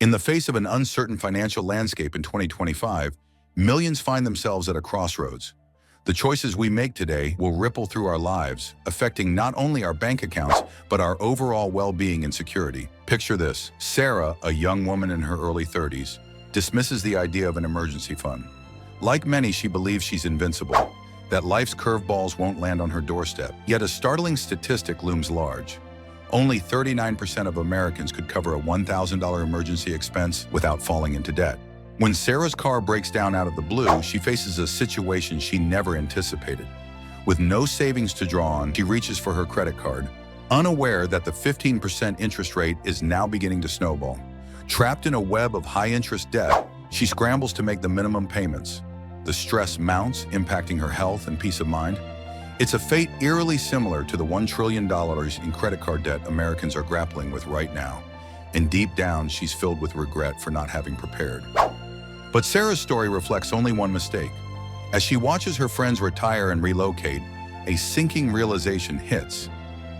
In the face of an uncertain financial landscape in 2025, millions find themselves at a crossroads. The choices we make today will ripple through our lives, affecting not only our bank accounts, but our overall well-being and security. Picture this. Sarah, a young woman in her early 30s, dismisses the idea of an emergency fund. Like many, she believes she's invincible, that life's curveballs won't land on her doorstep. Yet a startling statistic looms large. Only 39% of Americans could cover a $1,000 emergency expense without falling into debt. When Sarah's car breaks down out of the blue, she faces a situation she never anticipated. With no savings to draw on, she reaches for her credit card, unaware that the 15% interest rate is now beginning to snowball. Trapped in a web of high-interest debt, she scrambles to make the minimum payments. The stress mounts, impacting her health and peace of mind. It's a fate eerily similar to the $1 trillion in credit card debt Americans are grappling with right now. And deep down, she's filled with regret for not having prepared. But Sarah's story reflects only one mistake. As she watches her friends retire and relocate, a sinking realization hits.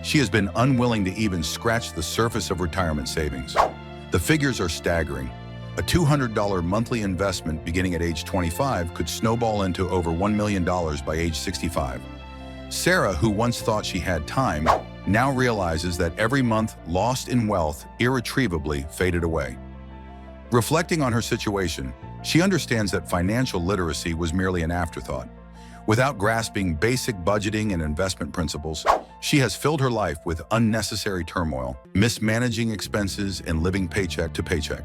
She has been unwilling to even scratch the surface of retirement savings. The figures are staggering. A $200 monthly investment beginning at age 25 could snowball into over $1 million by age 65. Sarah, who once thought she had time, now realizes that every month lost in wealth irretrievably faded away. Reflecting on her situation, she understands that financial literacy was merely an afterthought. Without grasping basic budgeting and investment principles, she has filled her life with unnecessary turmoil, mismanaging expenses and living paycheck to paycheck.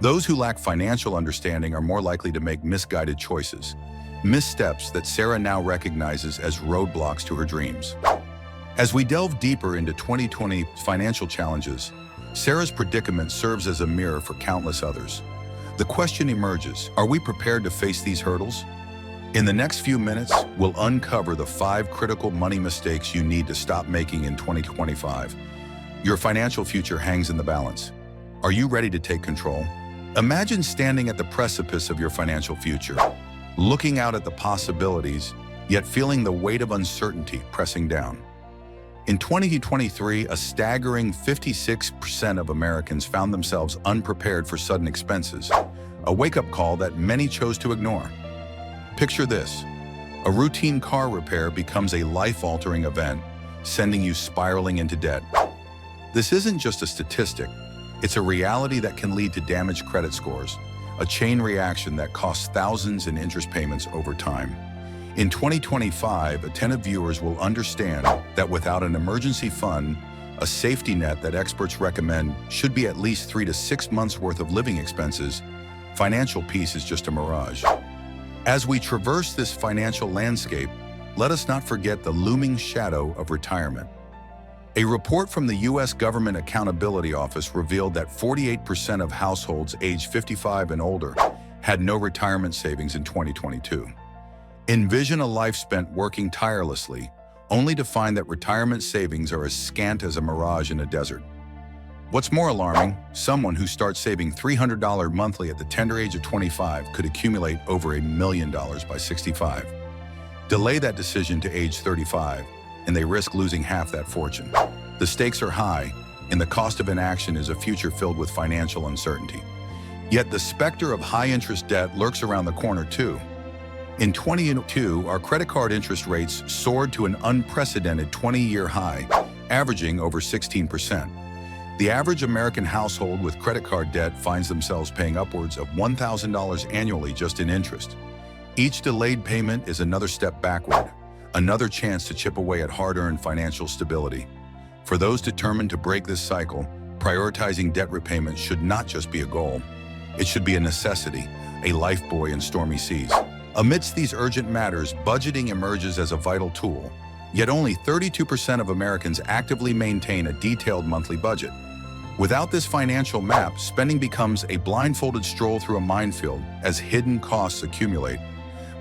Those who lack financial understanding are more likely to make misguided choices, missteps that Sarah now recognizes as roadblocks to her dreams. As we delve deeper into 2020 financial challenges, Sarah's predicament serves as a mirror for countless others. The question emerges, are we prepared to face these hurdles? In the next few minutes, we'll uncover the 5 critical money mistakes you need to stop making in 2025. Your financial future hangs in the balance. Are you ready to take control? Imagine standing at the precipice of your financial future, looking out at the possibilities, yet feeling the weight of uncertainty pressing down. In 2023, a staggering 56% of Americans found themselves unprepared for sudden expenses, a wake-up call that many chose to ignore. Picture this. A routine car repair becomes a life-altering event, sending you spiraling into debt. This isn't just a statistic. It's a reality that can lead to damaged credit scores, a chain reaction that costs thousands in interest payments over time. In 2025, attentive viewers will understand that without an emergency fund, a safety net that experts recommend should be at least 3 to 6 months worth of living expenses, financial peace is just a mirage. As we traverse this financial landscape, let us not forget the looming shadow of retirement. A report from the U.S. Government Accountability Office revealed that 48% of households aged 55 and older had no retirement savings in 2022. Envision a life spent working tirelessly, only to find that retirement savings are as scant as a mirage in a desert. What's more alarming, someone who starts saving $300 monthly at the tender age of 25 could accumulate over $1 million by 65. Delay that decision to age 35, and they risk losing half that fortune. The stakes are high, and the cost of inaction is a future filled with financial uncertainty. Yet the specter of high-interest debt lurks around the corner too. In 2022, our credit card interest rates soared to an unprecedented 20-year high, averaging over 16%. The average American household with credit card debt finds themselves paying upwards of $1,000 annually just in interest. Each delayed payment is another step backward, another chance to chip away at hard-earned financial stability. For those determined to break this cycle, prioritizing debt repayment should not just be a goal. It should be a necessity, a lifebuoy in stormy seas. Amidst these urgent matters, budgeting emerges as a vital tool, yet only 32% of Americans actively maintain a detailed monthly budget. Without this financial map, spending becomes a blindfolded stroll through a minefield as hidden costs accumulate.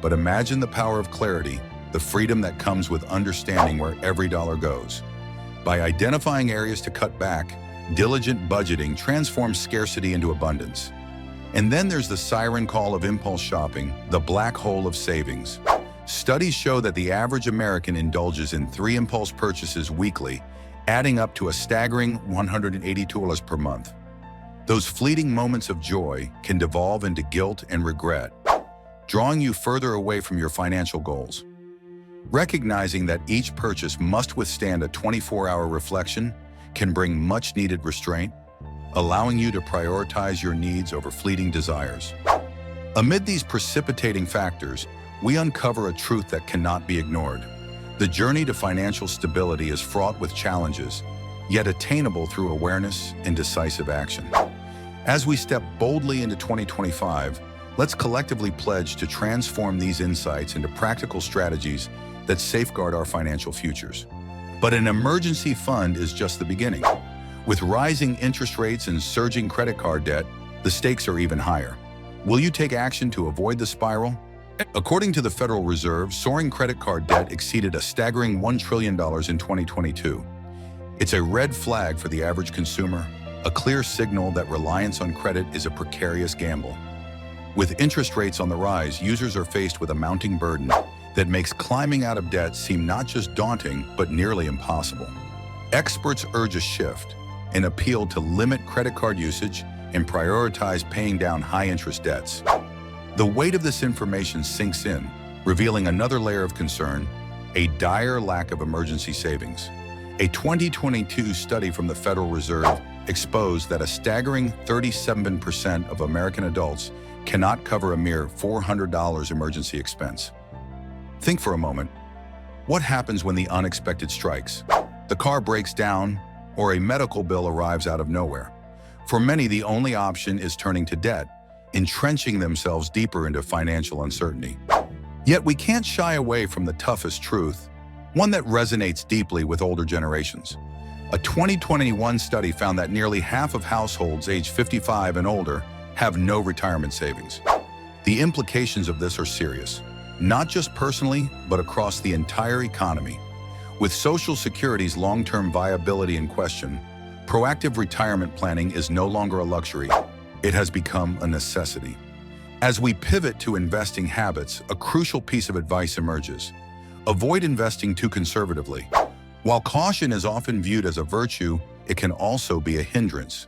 But imagine the power of clarity, the freedom that comes with understanding where every dollar goes. By identifying areas to cut back, diligent budgeting transforms scarcity into abundance. And then there's the siren call of impulse shopping, the black hole of savings. Studies show that the average American indulges in 3 impulse purchases weekly, adding up to a staggering $182 per month. Those fleeting moments of joy can devolve into guilt and regret, drawing you further away from your financial goals. Recognizing that each purchase must withstand a 24-hour reflection can bring much-needed restraint, allowing you to prioritize your needs over fleeting desires. Amid these precipitating factors, we uncover a truth that cannot be ignored. The journey to financial stability is fraught with challenges, yet attainable through awareness and decisive action. As we step boldly into 2025, let's collectively pledge to transform these insights into practical strategies that safeguard our financial futures. But an emergency fund is just the beginning. With rising interest rates and surging credit card debt, the stakes are even higher. Will you take action to avoid the spiral? According to the Federal Reserve, soaring credit card debt exceeded a staggering $1 trillion in 2022. It's a red flag for the average consumer, a clear signal that reliance on credit is a precarious gamble. With interest rates on the rise, users are faced with a mounting burden that makes climbing out of debt seem not just daunting, but nearly impossible. Experts urge a shift, an appeal to limit credit card usage and prioritize paying down high-interest debts. The weight of this information sinks in, revealing another layer of concern: a dire lack of emergency savings. A 2022 study from the Federal Reserve exposed that a staggering 37% of American adults cannot cover a mere $400 emergency expense. Think for a moment. What happens when the unexpected strikes? The car breaks down, or a medical bill arrives out of nowhere. For many, the only option is turning to debt, entrenching themselves deeper into financial uncertainty. Yet we can't shy away from the toughest truth, one that resonates deeply with older generations. A 2021 study found that nearly half of households aged 55 and older have no retirement savings. The implications of this are serious, not just personally, but across the entire economy. With Social Security's long-term viability in question, proactive retirement planning is no longer a luxury. It has become a necessity. As we pivot to investing habits, a crucial piece of advice emerges. Avoid investing too conservatively. While caution is often viewed as a virtue, it can also be a hindrance.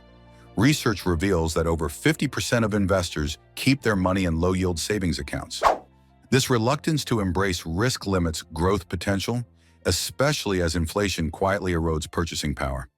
Research reveals that over 50% of investors keep their money in low-yield savings accounts. This reluctance to embrace risk limits growth potential, especially as inflation quietly erodes purchasing power.